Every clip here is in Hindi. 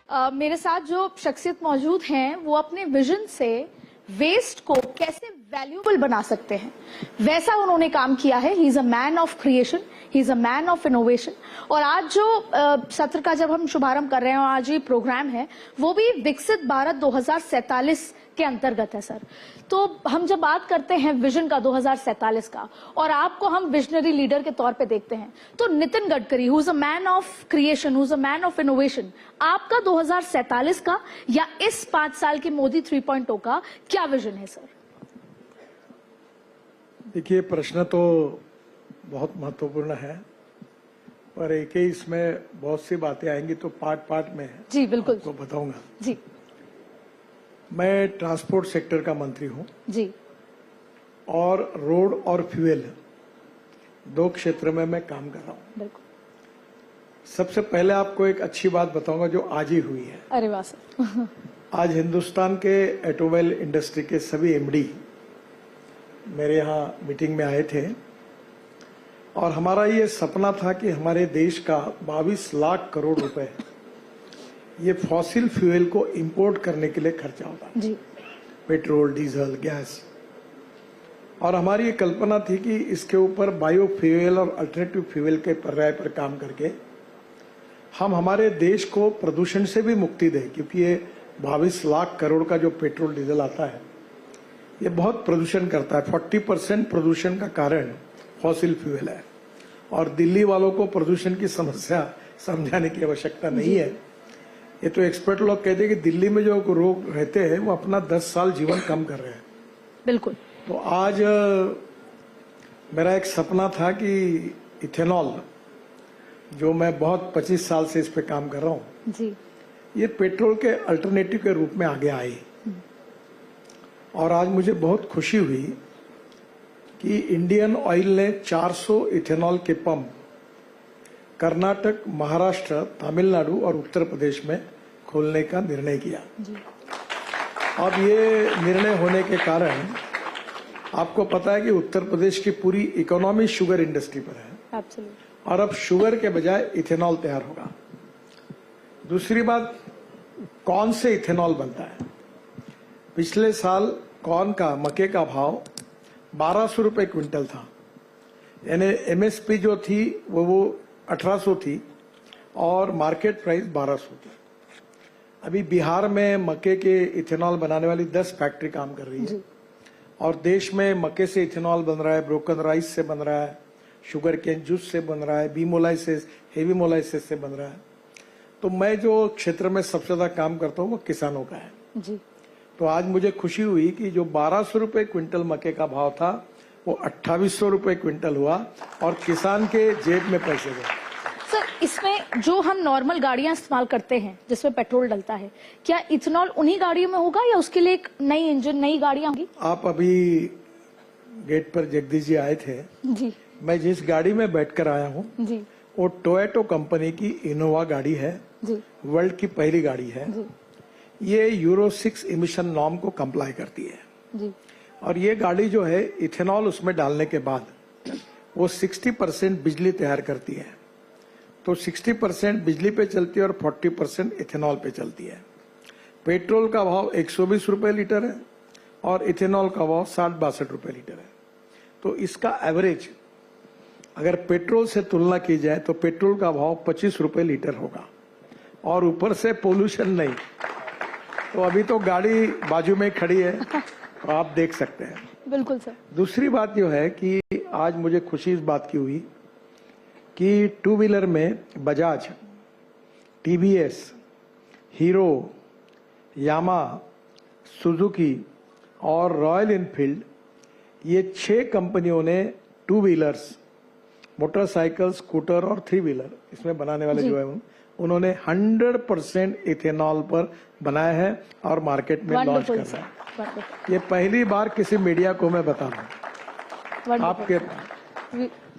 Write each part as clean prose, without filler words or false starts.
मेरे साथ जो शख्सियत मौजूद हैं वो अपने विजन से वेस्ट को कैसे वैल्यूएबल बना सकते हैं वैसा उन्होंने काम किया है। He is a man of creation, he is a man of innovation. और आज जो सत्र का जब हम शुभारंभ कर रहे हैं और आज ये प्रोग्राम है वो भी विकसित भारत 2047 के अंतर्गत है सर। तो हम जब बात करते हैं विजन का 2047 का और आपको हम विजनरी लीडर के तौर पे देखते हैं तो Nitin Gadkari who is a man of creation, who is a man of innovation, आपका 2047 का या इस 5 साल के मोदी 3.0 का क्या विजन है सर? देखिए, प्रश्न तो बहुत महत्वपूर्ण है पर एक ही इसमें बहुत सी बातें आएंगी तो पार्ट में जी बिल्कुल आपको बताऊंगा। जी, मैं ट्रांसपोर्ट सेक्टर का मंत्री हूं जी, और रोड और फ्यूल 2 क्षेत्र में मैं काम कर रहा हूं। बिल्कुल। सबसे पहले आपको एक अच्छी बात बताऊंगा जो आज ही हुई है। अरे वाह सर। आज हिंदुस्तान के ऑटोमोबाइल इंडस्ट्री के सभी एमडी मेरे यहाँ मीटिंग में आए थे और हमारा ये सपना था कि हमारे देश का 22 लाख करोड़ रुपए ये फॉसिल फ्यूल को इंपोर्ट करने के लिए खर्चा होता है। जी, पेट्रोल, डीजल, गैस। और हमारी ये कल्पना थी कि इसके ऊपर बायो फ्यूल और अल्टरनेटिव फ्यूल के पर्याय पर काम करके हम हमारे देश को प्रदूषण से भी मुक्ति दें, क्योंकि ये 22 लाख करोड़ का जो पेट्रोल डीजल आता है ये बहुत प्रदूषण करता है। 40% प्रदूषण का कारण फॉसिल फ्यूल है और दिल्ली वालों को प्रदूषण की समस्या समझाने की आवश्यकता नहीं है। ये तो एक्सपर्ट लोग कहते हैं कि दिल्ली में जो लोग रहते हैं वो अपना 10 साल जीवन कम कर रहे हैं। बिल्कुल। तो आज मेरा एक सपना था कि इथेनॉल, जो मैं बहुत 25 साल से इस पे काम कर रहा हूँ, जी, ये पेट्रोल के अल्टरनेटिव के रूप में आगे आए। और आज मुझे बहुत खुशी हुई कि इंडियन ऑयल ने 400 इथेनॉल के पंप कर्नाटक, महाराष्ट्र, तमिलनाडु और उत्तर प्रदेश में खोलने का निर्णय किया। अब ये निर्णय होने के कारण आपको पता है कि उत्तर प्रदेश की पूरी इकोनॉमी शुगर इंडस्ट्री पर है। एब्सोल्युटली। और अब शुगर के बजाय इथेनॉल तैयार होगा। दूसरी बात, कॉर्न से इथेनॉल बनता है। पिछले साल कॉर्न का, मक्के का भाव 1200 रुपए क्विंटल था, यानी एमएसपी जो थी वो 1800 थी और मार्केट प्राइस 1200 थी। अभी बिहार में मक्के के इथेनॉल बनाने वाली 10 फैक्ट्री काम कर रही है और देश में मक्के से इथेनॉल बन रहा है, ब्रोकन राइस से बन रहा है, शुगर केन जूस से बन रहा है, बी मोलाइसिस, हेवी मोलाइसिस से बन रहा है। तो मैं जो क्षेत्र में सबसे ज्यादा काम करता हूँ वो किसानों का है। जी। तो आज मुझे खुशी हुई कि जो 1200 रुपए क्विंटल मक्के का भाव था वो 2800 रुपए क्विंटल हुआ और किसान के जेब में पैसे गए। सर, इसमें जो हम नॉर्मल गाड़ियां इस्तेमाल करते हैं जिसमें पेट्रोल डलता है, क्या इथेनॉल उन्हीं गाड़ियों में होगा या उसके लिए एक नई इंजन, नई गाड़ियां होंगी? आप अभी गेट पर जगदीश जी आए थे। जी। मैं जिस गाड़ी में बैठकर आया हूँ जी, वो टोयोटो कंपनी की इनोवा गाड़ी है। जी, वर्ल्ड की पहली गाड़ी है। जी, ये यूरो 6 इमिशन नॉर्म को कंप्लाई करती है। जी। और ये गाड़ी जो है इथेनॉल उसमें डालने के बाद वो 60% बिजली तैयार करती है। तो 60% बिजली पे चलती है और 40% इथेनॉल पे चलती है। पेट्रोल का भाव 120 रुपए लीटर है और इथेनॉल का भाव 60-62 रुपए लीटर है। तो इसका एवरेज अगर पेट्रोल से तुलना की जाए तो पेट्रोल का भाव 25 रुपए लीटर होगा और ऊपर से पोल्यूशन नहीं। तो अभी तो गाड़ी बाजू में खड़ी है तो आप देख सकते हैं। बिल्कुल सर। दूसरी बात जो है कि आज मुझे खुशी इस बात की हुई कि 2 व्हीलर में बजाज, टीवीएस, हीरो, यामा, सुजुकी और रॉयल एनफील्ड, ये 6 कंपनियों ने 2 व्हीलर्स, मोटरसाइकिल, स्कूटर और 3 व्हीलर इसमें बनाने वाले जो है उन्होंने 100% इथेनॉल पर बनाया है और मार्केट में लॉन्च कर रहा है। ये पहली बार किसी मीडिया को मैं बता रहा हूं आपके।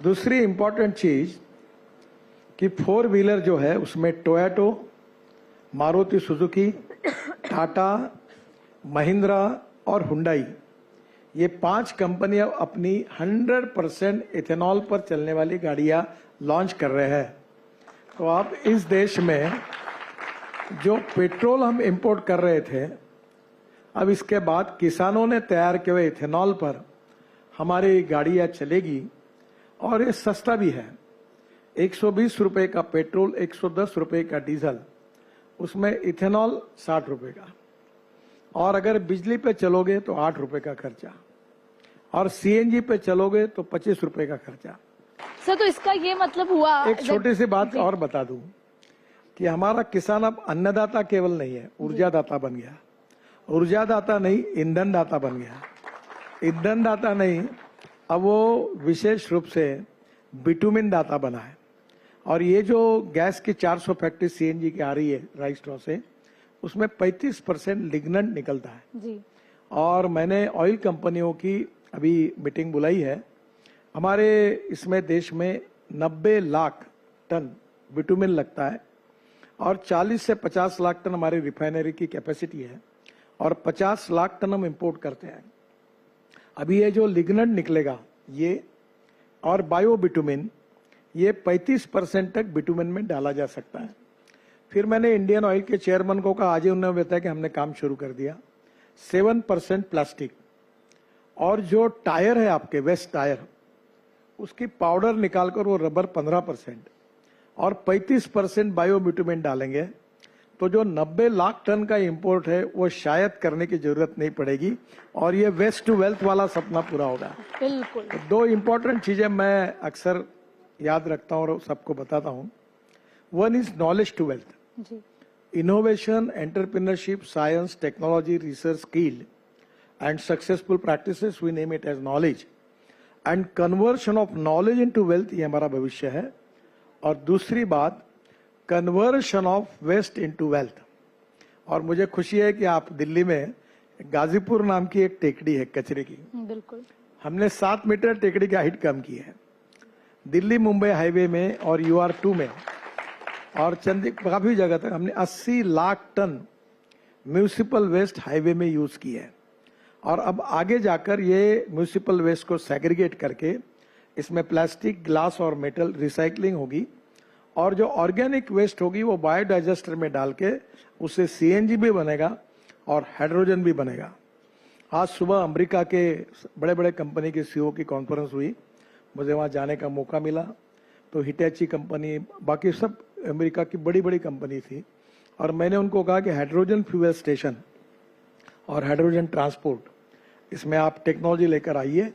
दूसरी इंपॉर्टेंट चीज कि 4 व्हीलर जो है उसमें टोयोटो, मारुति सुजुकी, टाटा, महिंद्रा और हुंडई, ये 5 कंपनियां अपनी 100% इथेनॉल पर चलने वाली गाड़ियां लॉन्च कर रहे हैं। तो आप इस देश में जो पेट्रोल हम इंपोर्ट कर रहे थे, अब इसके बाद किसानों ने तैयार किए हुए इथेनॉल पर हमारी गाड़ियां चलेगी और ये सस्ता भी है। 120 रुपए का पेट्रोल, 110 रुपए का डीजल, उसमें इथेनॉल 60 रुपए का, और अगर बिजली पे चलोगे तो 8 रुपए का खर्चा, और सीएनजी पे चलोगे तो 25 रुपए का खर्चा। सर तो इसका ये मतलब हुआ, एक छोटी सी बात और बता दूं कि हमारा किसान अब अन्नदाता केवल नहीं है, ऊर्जादाता बन गया। ऊर्जादाता नहीं, ईंधन दाता बन गया। ईंधन दाता नहीं, अब वो विशेष रूप से बिटुमिन दाता बना है। और ये जो गैस की 400 फैक्ट्री सीएनजी की आ रही है राइस स्ट्रॉ से, उसमें 35% लिग्नेंट निकलता है जी। और मैंने ऑयल कंपनियों की अभी मीटिंग बुलाई है। हमारे इसमें देश में 90 लाख टन बिटुमिन लगता है और 40 से 50 लाख टन हमारी रिफाइनरी की कैपेसिटी है और 50 लाख टन हम इंपोर्ट करते हैं। अभी ये जो लिग्नेंट निकलेगा ये और बायो बिटुमिन, ये 35% तक बिटुमिन में डाला जा सकता है। फिर मैंने इंडियन ऑयल के चेयरमैन को कहा, आज ही उन्होंने बताया कि हमने काम शुरू कर दिया। 7% प्लास्टिक, और जो टायर है आपके वेस्ट टायर, उसकी पाउडर निकालकर वो रबर 15% और 35% बायो बिटुमिन डालेंगे, तो जो 90 लाख टन का इंपोर्ट है वो शायद करने की जरूरत नहीं पड़ेगी और ये वेस्ट टू वेल्थ वाला सपना पूरा होगा। बिल्कुल। तो दो इंपॉर्टेंट चीजें मैं अक्सर याद रखता हूं और सबको बताता हूं। One is knowledge to wealth, जी। Innovation, entrepreneurship, science, technology, research, skill and successful practices, we name it as knowledge, and conversion of knowledge into wealth, ये हमारा भविष्य है। और दूसरी बात, conversion of waste into wealth. और मुझे खुशी है कि आप दिल्ली में गाजीपुर नाम की एक टेकड़ी है कचरे की, बिल्कुल। हमने 7 मीटर टेकड़ी की हाइट कम की है। दिल्ली मुंबई हाईवे में और UR2 में और काफी जगह तक हमने 80 lakh ton municipal waste highway में यूज की है। और अब आगे जाकर ये म्यूनिसिपल वेस्ट को सेग्रीगेट करके इसमें प्लास्टिक, ग्लास और मेटल रिसाइकलिंग होगी, और जो ऑर्गेनिक वेस्ट होगी वो बायोडाइजेस्टर में डाल के उससे सीएनजी भी बनेगा और हाइड्रोजन भी बनेगा। आज सुबह अमेरिका के बड़े बड़े कंपनी के सीईओ की कॉन्फ्रेंस हुई, मुझे वहां जाने का मौका मिला। तो हिटैची कंपनी, बाकी सब अमेरिका की बड़ी बड़ी कंपनी थी, और मैंने उनको कहा कि हाइड्रोजन फ्यूल स्टेशन और हाइड्रोजन ट्रांसपोर्ट, इसमें आप टेक्नोलॉजी लेकर आइए।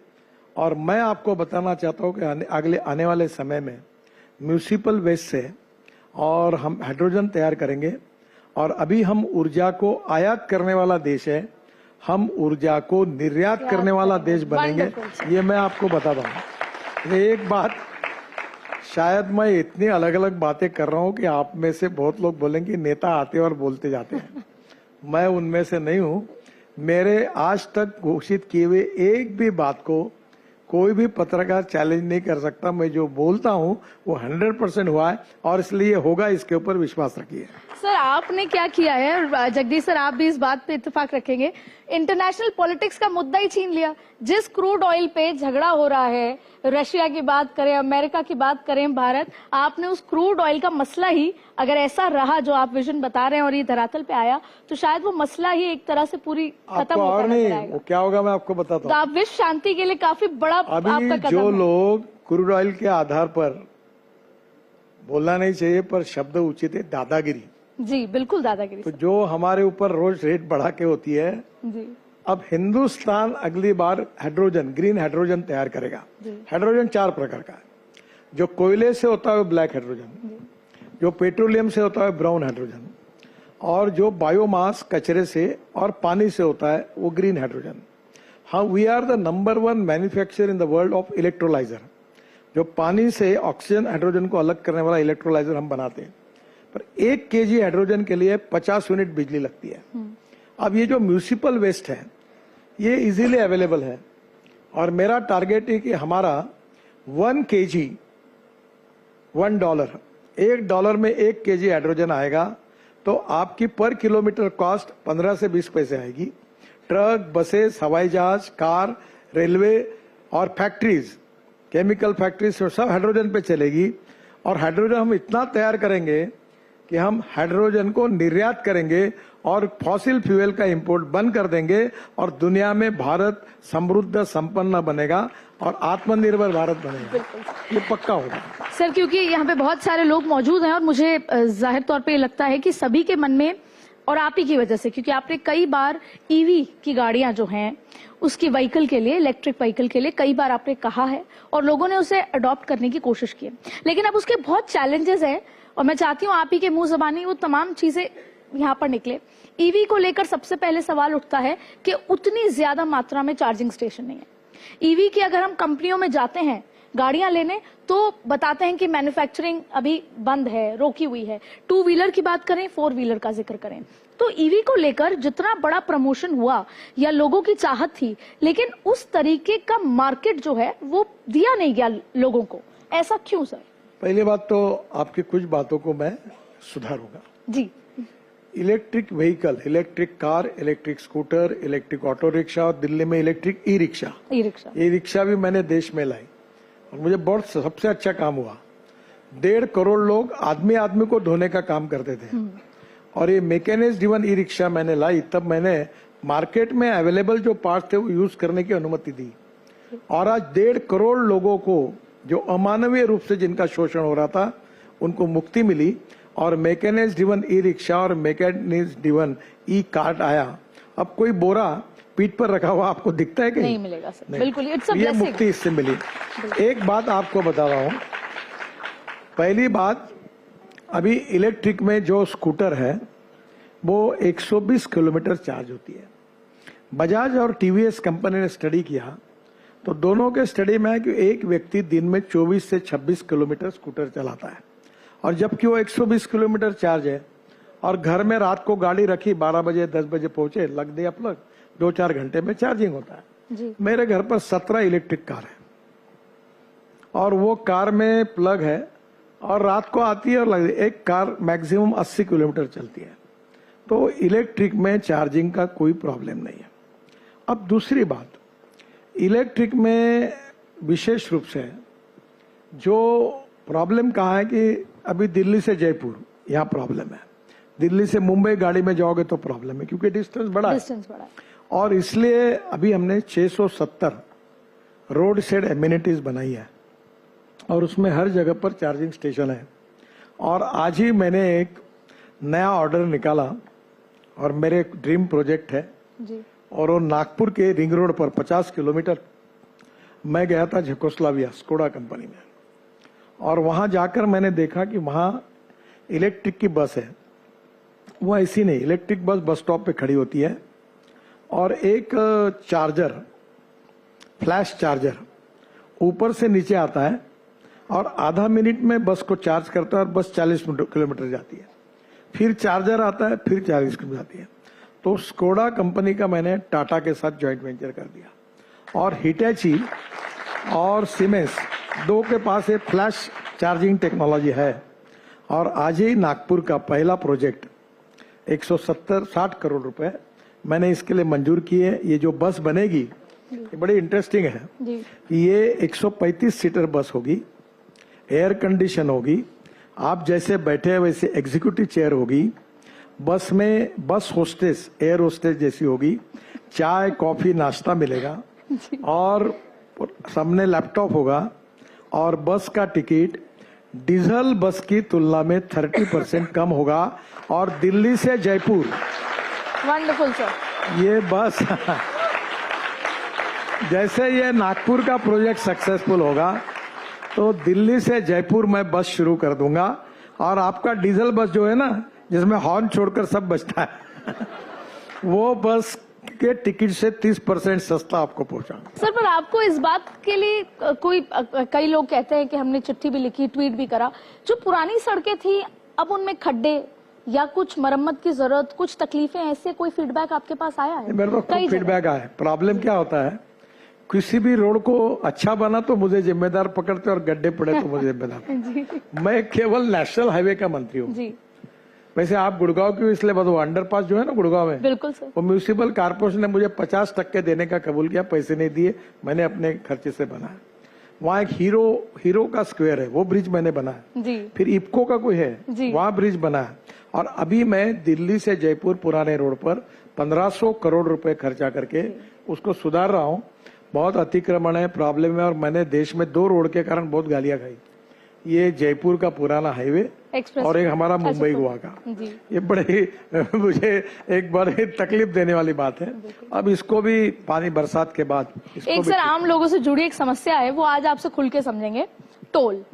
और मैं आपको बताना चाहता हूं कि अगले आने वाले समय में म्यूनिसिपल वेस्ट से और हम हाइड्रोजन तैयार करेंगे। और अभी हम ऊर्जा को आयात करने वाला देश है, हम ऊर्जा को निर्यात करने वाला देश बनेंगे, ये मैं आपको बताता हूँ। एक बात, शायद मैं इतनी अलग अलग बातें कर रहा हूं कि आप में से बहुत लोग बोलेंगे नेता आते और बोलते जाते हैं। मैं उनमें से नहीं हूं। मेरे आज तक घोषित किए हुए एक भी बात को कोई भी पत्रकार चैलेंज नहीं कर सकता। मैं जो बोलता हूं वो 100% हुआ है और इसलिए होगा, इसके ऊपर विश्वास रखिए। सर आपने क्या किया है, जगदीश सर आप भी इस बात पे इत्तेफाक रखेंगे, इंटरनेशनल पॉलिटिक्स का मुद्दा ही छीन लिया। जिस क्रूड ऑयल पे झगड़ा हो रहा है, रशिया की बात करें, अमेरिका की बात करें, भारत, आपने उस क्रूड ऑयल का मसला ही, अगर ऐसा रहा जो आप विजन बता रहे हैं और ये धरातल पे आया, तो शायद वो मसला ही एक तरह से पूरी खत्म होता और नहीं, नजर आएगा। वो क्या होगा मैं आपको बताता हूँ। तो आप विश्व शांति के लिए काफी बड़ा अभी आपका कदम जो है। लोग क्रूड ऑयल के आधार पर, बोलना नहीं चाहिए पर शब्द उचित है, दादागिरी, जी बिल्कुल दादागिरी तो जो हमारे ऊपर रोज रेट बढ़ा के होती है। जी। अब हिंदुस्तान अगली बार हाइड्रोजन, ग्रीन हाइड्रोजन तैयार करेगा। हाइड्रोजन 4 प्रकार का है। जो कोयले से होता है ब्लैक हाइड्रोजन, जो पेट्रोलियम से होता है ब्राउन हाइड्रोजन, और जो बायोमास कचरे से और पानी से होता है वो ग्रीन हाइड्रोजन। हाँ, we are the number 1 manufacturer in the world of electrolyser. जो पानी से ऑक्सीजन हाइड्रोजन को अलग करने वाला इलेक्ट्रोलाइजर हम बनाते हैं, पर 1 kg हाइड्रोजन के लिए 50 यूनिट बिजली लगती है। अब ये जो म्यूनिसिपल वेस्ट है ये इजीली अवेलेबल है, और मेरा टारगेट है कि हमारा 1 kg $1, $1 में 1 kg हाइड्रोजन आएगा तो आपकी पर किलोमीटर कॉस्ट 15 से 20 पैसे आएगी। ट्रक, बसेस, हवाई जहाज, कार, रेलवे और फैक्ट्रीज, केमिकल फैक्ट्रीज सब हाइड्रोजन पे चलेगी। और हाइड्रोजन हम इतना तैयार करेंगे कि हम हाइड्रोजन को निर्यात करेंगे और फॉसिल फ्यूल का इंपोर्ट बंद कर देंगे और दुनिया में भारत समृद्ध संपन्न बनेगा और आत्मनिर्भर भारत बनेगा। ये पक्का होगा सर, क्योंकि यहाँ पे बहुत सारे लोग मौजूद हैं और मुझे जाहिर तौर पे ये लगता है कि सभी के मन में, और आप ही की वजह से, क्योंकि आपने कई बार ईवी की गाड़ियां जो हैं उसकी व्हीकल के लिए, इलेक्ट्रिक व्हीकल के लिए कई बार आपने कहा है और लोगों ने उसे अडॉप्ट करने की कोशिश की है, लेकिन अब उसके बहुत चैलेंजेस हैं और मैं चाहती हूँ आप ही के मुंह जबानी वो तमाम चीजें यहाँ पर निकले। ईवी को लेकर सबसे पहले सवाल उठता है कि उतनी ज्यादा मात्रा में चार्जिंग स्टेशन नहीं है। ईवी की अगर हम कंपनियों में जाते हैं गाड़ियां लेने तो बताते हैं कि मैन्युफैक्चरिंग अभी बंद है, रोकी हुई है। 2 व्हीलर की बात करें, 4 व्हीलर का जिक्र करें, तो ईवी को लेकर जितना बड़ा प्रमोशन हुआ या लोगों की चाहत थी, लेकिन उस तरीके का मार्केट जो है वो दिया नहीं गया लोगों को। ऐसा क्यों सर? पहली बात तो आपकी कुछ बातों को मैं सुधारूंगा जी। Electric vehicle, electric car, electric scooter, electric auto rickshaw और दिल्ली में electric e rickshaw, e rickshaw भी मैंने देश में लाई और मुझे बहुत सबसे अच्छा काम हुआ। 1.5 करोड़ लोग आदमी आदमी को धोने का काम करते थे और ये मैकेनिज्ड ड्रिवन ई रिक्शा मैंने लाई, तब मैंने मार्केट में अवेलेबल जो पार्ट थे वो यूज करने की अनुमति दी और आज 1.5 करोड़ लोगों को जो अमानवीय रूप से जिनका शोषण हो रहा था उनको मुक्ति मिली और मैकेनिज्ड ड्रिवन ई रिक्शा और मैकेनिज्ड ड्रिवन ई कार्ट आया। अब कोई बोरा पीठ पर रखा हुआ आपको दिखता है कि नहीं मिलेगा सर। बिल्कुल, इट्स अ ये ब्लेसिंग। मुक्ति इससे मिली। एक बात आपको बता रहा हूं, पहली बात, अभी इलेक्ट्रिक में जो स्कूटर है वो 120 किलोमीटर चार्ज होती है। बजाज और टीवीएस कंपनी ने स्टडी किया तो दोनों के स्टडी में है कि एक व्यक्ति दिन में 24 से 26 किलोमीटर स्कूटर चलाता है और जबकि वो 120 किलोमीटर चार्ज है और घर में रात को गाड़ी रखी, 12 बजे 10 बजे पहुंचे, लग दिया प्लग, 2-4 घंटे में चार्जिंग होता है। जी। मेरे घर पर 17 इलेक्ट्रिक कार है और वो कार में प्लग है और रात को आती है और लग, एक कार मैक्सिमम 80 किलोमीटर चलती है। तो इलेक्ट्रिक में चार्जिंग का कोई प्रॉब्लम नहीं है। अब दूसरी बात, इलेक्ट्रिक में विशेष रूप से जो प्रॉब्लम कहा है कि अभी दिल्ली से जयपुर यहाँ प्रॉब्लम है, दिल्ली से मुंबई गाड़ी में जाओगे तो प्रॉब्लम है क्योंकि डिस्टेंस बड़ा है और इसलिए अभी हमने 670 रोड साइड एमिनिटीज बनाई है और उसमें हर जगह पर चार्जिंग स्टेशन है। और आज ही मैंने एक नया ऑर्डर निकाला और मेरे एक ड्रीम प्रोजेक्ट है जी। और वो नागपुर के रिंग रोड पर 50 किलोमीटर मैं गया था झकोस्लाविया स्कोडा कंपनी में और वहां जाकर मैंने देखा कि वहां इलेक्ट्रिक की बस है। वो ऐसी नहीं, इलेक्ट्रिक बस स्टॉप पे खड़ी होती है और एक चार्जर, फ्लैश चार्जर ऊपर से नीचे आता है और आधा मिनट में बस को चार्ज करता है और बस 40 किलोमीटर जाती है। फिर चार्जर आता है, फिर 40 किलोमीटर जाती है। तो स्कोडा कंपनी का मैंने टाटा के साथ जॉइंट वेंचर कर दिया और हिटैची और सीमेंस दो के पास एक फ्लैश चार्जिंग टेक्नोलॉजी है और आज ही नागपुर का पहला प्रोजेक्ट 170-60 करोड़ रुपए मैंने इसके लिए मंजूर किए। ये जो बस बनेगी ये बड़ी इंटरेस्टिंग है। ये 135 सीटर बस होगी, एयर कंडीशन होगी, आप जैसे बैठे हैं वैसे एग्जीक्यूटिव चेयर होगी, बस में बस होस्टेस, एयर होस्टेस जैसी होगी, चाय कॉफी नाश्ता मिलेगा और सामने लैपटॉप होगा और बस का टिकट डीजल बस की तुलना में 30% कम होगा और दिल्ली से जयपुर, वंडरफुल सर। ये बस जैसे ये नागपुर का प्रोजेक्ट सक्सेसफुल होगा तो दिल्ली से जयपुर मैं बस शुरू कर दूंगा और आपका डीजल बस जो है ना जिसमें हॉर्न छोड़कर सब बचता है वो बस के टिकट से 30% सस्ता आपको पहुंचाऊंगा। सर, पर आपको इस बात के लिए कई लोग कहते हैं कि हमने चिट्ठी भी लिखी, ट्वीट भी करा, जो पुरानी सड़कें थी अब उनमें खड्डे या कुछ मरम्मत की जरूरत, कुछ तकलीफें, ऐसे कोई फीडबैक आपके पास आया है? मेरे पास खूब फीडबैक आया है। प्रॉब्लम क्या होता है, किसी भी रोड को अच्छा बना तो मुझे जिम्मेदार पकड़ते और गड्ढे पड़े तो मुझे जिम्मेदार। मैं केवल नेशनल हाईवे का मंत्री हूँ। वैसे आप गुड़गांव की इसलिए बताओ, अंडरपास जो है ना गुड़गांव में, बिल्कुल सर, वो म्यूनिसिपल कारपोरेशन ने मुझे 50% देने का कबूल किया, पैसे नहीं दिए, मैंने अपने खर्चे से बनाया। वहाँ एक हीरो का स्क्वायर है, वो ब्रिज मैंने बनाया। जी फिर इप्को का कोई है, जी। वहाँ ब्रिज बना है। और अभी मैं दिल्ली से जयपुर पुराने रोड पर 1500 करोड़ रुपए खर्चा करके उसको सुधार रहा हूँ। बहुत अतिक्रमण है, प्रॉब्लम है, और मैंने देश में 2 रोड के कारण बहुत गालियां खाई। ये जयपुर का पुराना हाईवे एक्सप्रेस और एक हमारा मुंबई गोवा का। जी ये बड़े मुझे एक बड़ी तकलीफ देने वाली बात है। अब इसको भी पानी बरसात के बाद एक सर आम लोगों से जुड़ी एक समस्या है, वो आज आपसे खुल के समझेंगे। टोल,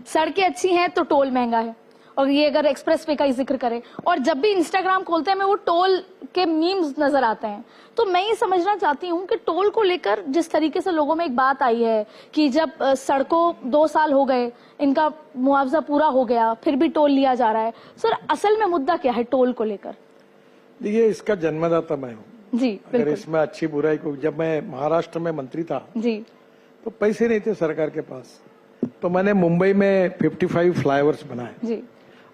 सड़कें अच्छी हैं तो टोल महंगा है, और ये अगर एक्सप्रेस वे का ही जिक्र करें, और जब भी इंस्टाग्राम खोलते हैं हमें वो टोल के मीम्स नजर आते हैं। तो मैं ये समझना चाहती हूँ कि टोल को लेकर जिस तरीके से लोगों में एक बात आई है कि जब सड़कों 2 साल हो गए, इनका मुआवजा पूरा हो गया, फिर भी टोल लिया जा रहा है। सर असल में मुद्दा क्या है टोल को लेकर? देखिए, इसका जन्मदाता मैं हूँ जी अगर बिल्कुल इसमें अच्छी बुराई को, जब मैं महाराष्ट्र में मंत्री था जी तो पैसे नहीं थे सरकार के पास, तो मैंने मुंबई में 55 फ्लाईओवर्स बनाए। जी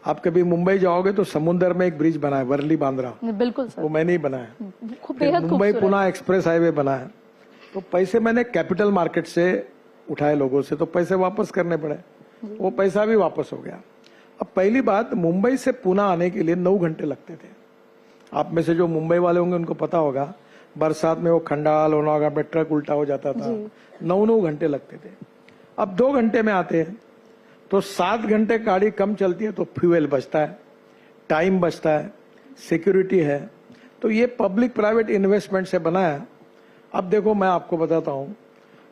आप कभी मुंबई जाओगे तो समुद्र में एक ब्रिज बना है, वर्ली बांद्रा, बिल्कुल सर, वो मैंने ही बनाया। खूब फिर बेहद मुंबई खूबसूरत। पुणे एक्सप्रेस हाईवे बना है। तो पैसे मैंने कैपिटल मार्केट से उठाए लोगों से, तो पैसे वापस करने पड़े, वो पैसा भी वापस हो गया। अब पहली बात, मुंबई से पुणे आने के लिए 9 घंटे लगते थे। आप में से जो मुंबई वाले होंगे उनको पता होगा, बरसात में वो खंडाल लोनावला में ट्रक उल्टा हो जाता था, 9 घंटे लगते थे। अब 2 घंटे में आते हैं, तो 7 घंटे गाड़ी कम चलती है तो फ्यूल बचता है, टाइम बचता है, सिक्योरिटी है। तो ये पब्लिक प्राइवेट इन्वेस्टमेंट से बना है। अब देखो, मैं आपको बताता हूँ,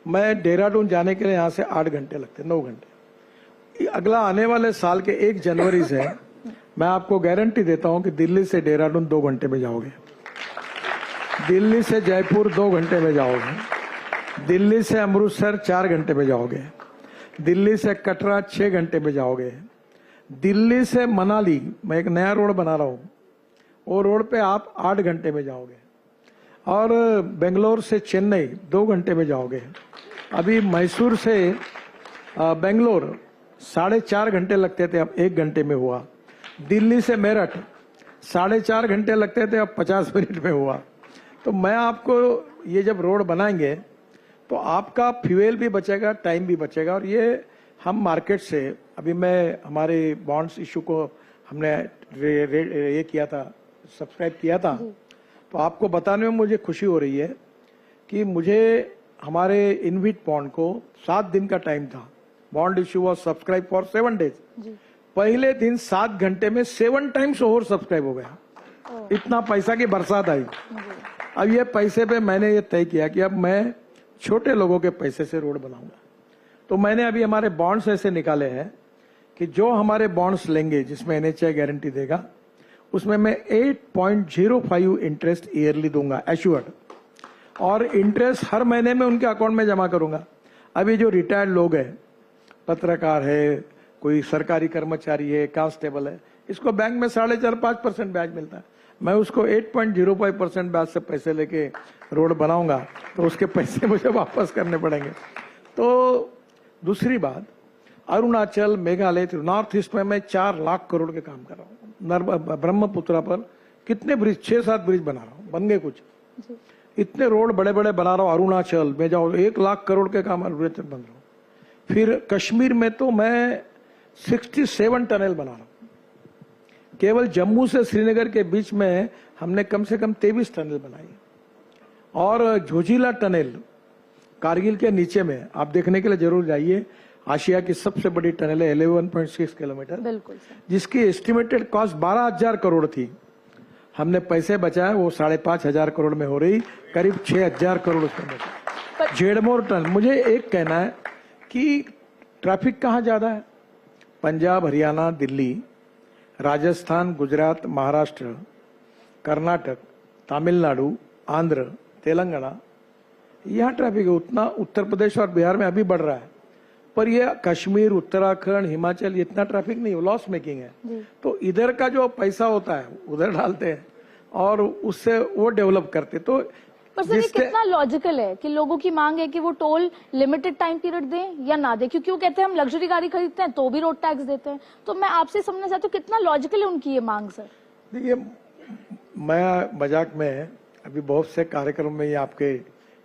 मैं देहरादून जाने के लिए यहाँ से 8 घंटे लगते, 9 घंटे। अगला आने वाले साल के 1 जनवरी से मैं आपको गारंटी देता हूँ कि दिल्ली से देहरादून 2 घंटे में जाओगे, दिल्ली से जयपुर 2 घंटे में जाओगे, दिल्ली से अमृतसर 4 घंटे में जाओगे, दिल्ली से कटरा 6 घंटे में जाओगे, दिल्ली से मनाली मैं एक नया रोड बना रहा हूँ, वो रोड पे आप 8 घंटे में जाओगे, और बेंगलोर से चेन्नई 2 घंटे में जाओगे। अभी मैसूर से बेंगलोर 4.5 घंटे लगते थे, अब 1 घंटे में हुआ। दिल्ली से मेरठ 4.5 घंटे लगते थे, अब 50 मिनट में हुआ। तो मैं आपको ये जब रोड बनाएंगे तो आपका फ्यूल भी बचेगा, टाइम भी बचेगा। और ये हम मार्केट से, अभी मैं हमारे बॉन्ड्स इशू को हमने ये किया था, सब्सक्राइब किया था, तो आपको बताने में मुझे खुशी हो रही है कि मुझे हमारे इनविट बॉन्ड को 7 दिन का टाइम था। Bond issue was subscribe for 7 days. पहले दिन 7 घंटे में 7 टाइम्स ओवर सब्सक्राइब हो गया, इतना पैसा की बरसात आई। अब ये पैसे पे मैंने ये तय किया कि अब मैं छोटे लोगों के पैसे से रोड बनाऊंगा। तो मैंने अभी हमारे बॉन्ड्स ऐसे निकाले हैं कि जो हमारे बॉन्ड्स लेंगे, जिसमें एनएचआई गारंटी देगा, उसमें मैं 8.05 इंटरेस्ट ईयरली दूंगा एश्योर्ड, और इंटरेस्ट हर महीने में उनके अकाउंट में जमा करूंगा। अभी जो रिटायर्ड लोग हैं, पत्रकार है, कोई सरकारी कर्मचारी है, कांस्टेबल है, इसको बैंक में 4.5-5% ब्याज मिलता है। मैं उसको 8.05% ब्याज से पैसे लेके रोड बनाऊंगा, तो उसके पैसे मुझे वापस करने पड़ेंगे। तो दूसरी बात, अरुणाचल, मेघालय, नॉर्थ ईस्ट में मैं 4 लाख करोड़ के काम कर रहा हूँ। ब्रह्मपुत्रा पर कितने ब्रिज, 6-7 ब्रिज बना रहा हूँ, बन गए कुछ, इतने रोड बड़े बड़े बना रहा हूँ। अरुणाचल में जाओ 1 लाख करोड़ के काम अरुणाचल बन रहा हूँ। फिर कश्मीर में तो मैं 67 टनल बना रहा हूँ। केवल जम्मू से श्रीनगर के बीच में हमने कम से कम 23 टनल बनाई, और झोजिला टनल कारगिल के नीचे में, आप देखने के लिए जरूर जाइए। आशिया की सबसे बड़ी टनल है, 11.6 किलोमीटर, बिल्कुल सर। जिसकी एस्टिमेटेड कॉस्ट 12,000 करोड़ थी। हमने पैसे बचाए, वो 5,500 करोड़ में हो रही, करीब 6,000 करोड़ उसमें। जेडमोर टनल, मुझे एक कहना है कि ट्रैफिक कहाँ ज्यादा है? पंजाब, हरियाणा, दिल्ली, राजस्थान, गुजरात, महाराष्ट्र, कर्नाटक, तमिलनाडु, आंध्र, तेलंगाना, यहाँ ट्रैफिक है। उतना उत्तर प्रदेश और बिहार में अभी बढ़ रहा है, पर ये कश्मीर, उत्तराखंड, हिमाचल, इतना ट्रैफिक नहीं, लॉस मेकिंग है। तो इधर का जो पैसा होता है उधर डालते हैं और उससे वो डेवलप करते। तो पर सर ये कितना लॉजिकल है कि लोगों की मांग है कि वो टोल लिमिटेड टाइम पीरियड दें या ना दें, क्योंकि वो कहते हैं हम लग्जरी गाड़ी खरीदते हैं तो भी रोड टैक्स देते हैं। तो मैं आपसे समझना चाहती हूँ कितना लॉजिकल है उनकी ये मांग सर? देखिए, मैं मजाक में, अभी बहुत से कार्यक्रम में ये आपके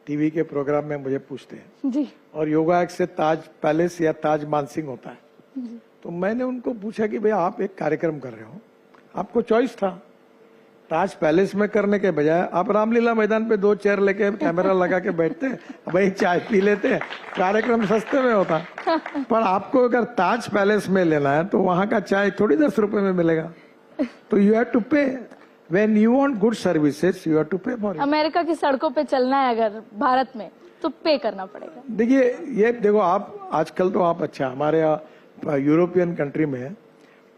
टीवी के प्रोग्राम में मुझे पूछते हैं जी और योगा एक्ट से ताज पैलेस या ताज मानसिंह होता है, जी तो मैंने उनको पूछा कि भैया आप एक कार्यक्रम कर रहे हो, आपको चॉइस था ताज पैलेस में करने के बजाय आप रामलीला मैदान पे 2 चेयर लेके कैमरा लगा के बैठते, वही चाय पी लेते, कार्यक्रम सस्ते में होता। पर आपको अगर ताज पैलेस में लेना है तो वहां का चाय थोड़ी 10 रुपए में मिलेगा, तो you have to pay. When you want good services you have to pay for it. America की सड़कों पे चलना है अगर भारत में तो पे करना पड़ेगा। देखिए ये देखो, आप आजकल तो आप अच्छा हमारे यहाँ यूरोपियन कंट्री में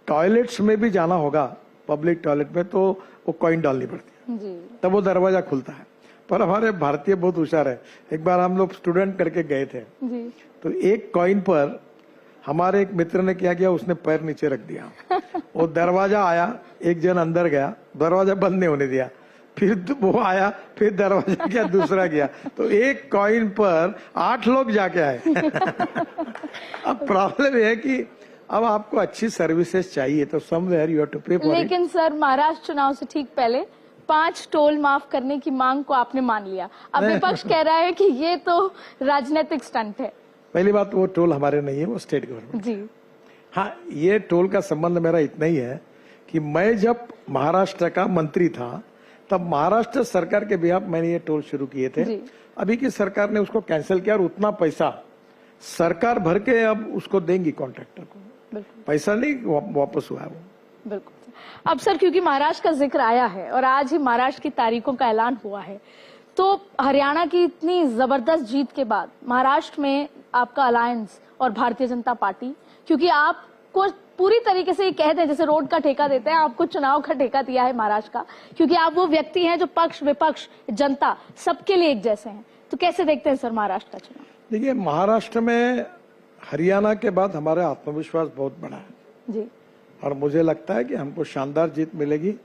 टॉयलेट्स में भी जाना होगा, पब्लिक टॉयलेट में, तो वो कॉइन डालनी पड़ती है जी तब वो दरवाजा खुलता है। पर हमारे भारतीय बहुत होशियार है। एक बार हम लोग स्टूडेंट करके गए थे, जी तो एक कॉइन पर हमारे एक मित्र ने क्या किया, उसने पैर नीचे रख दिया, वो दरवाजा आया, एक जन अंदर गया, दरवाजा बंद नहीं होने दिया, फिर वो आया, फिर दरवाजा गया, दूसरा गया, तो एक कॉइन पर 8 लोग जाके आए। अब प्रॉब्लम है कि अब आपको अच्छी सर्विसेज चाहिए तो somewhere you have to pay for it. लेकिन सर महाराष्ट्र चुनाव से ठीक पहले 5 टोल माफ करने की मांग को आपने मान लिया। अब विपक्ष कह रहा है कि ये तो राजनीतिक स्टंट है। पहली बात, वो टोल हमारे नहीं है, वो स्टेट गवर्नमेंट। जी हाँ, ये टोल का संबंध मेरा इतना ही है कि मैं जब महाराष्ट्र का मंत्री था तब महाराष्ट्र सरकार के बिहाफ मैंने ये टोल शुरू किए थे। जी। अभी की सरकार ने उसको कैंसिल किया और उतना पैसा सरकार भर के अब उसको देंगी कॉन्ट्रैक्टर को, बिल्कुल पैसा नहीं वापस हुआ है वो। बिल्कुल। अब सर क्योंकि महाराष्ट्र का जिक्र आया है और आज ही महाराष्ट्र की तारीखों का ऐलान हुआ है, तो हरियाणा की इतनी जबरदस्त जीत के बाद महाराष्ट्र में आपका अलायंस और भारतीय जनता पार्टी, क्योंकि आपको पूरी तरीके से ये कह दें जैसे रोड का ठेका देते हैं, आपको चुनाव का ठेका दिया है महाराष्ट्र का, क्योंकि आप वो व्यक्ति हैं जो पक्ष विपक्ष जनता सबके लिए एक जैसे हैं। तो कैसे देखते हैं सर महाराष्ट्र का चुनाव? देखिए, महाराष्ट्र में हरियाणा के बाद हमारा आत्मविश्वास बहुत बड़ा है जी और मुझे लगता है कि हमको शानदार जीत मिलेगी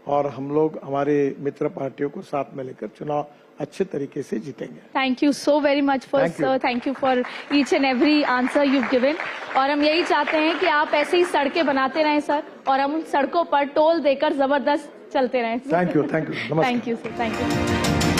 और हम लोग हमारे मित्र पार्टियों को साथ में लेकर चुनाव अच्छे तरीके से जीतेंगे। Thank you so very much for sir, thank you for each and every answer you given. और हम यही चाहते हैं कि आप ऐसे ही सड़कें बनाते रहें सर, और हम उन सड़कों पर टोल देकर जबरदस्त चलते रहें। थैंक यू, नमस्कार। Thank you sir, thank you.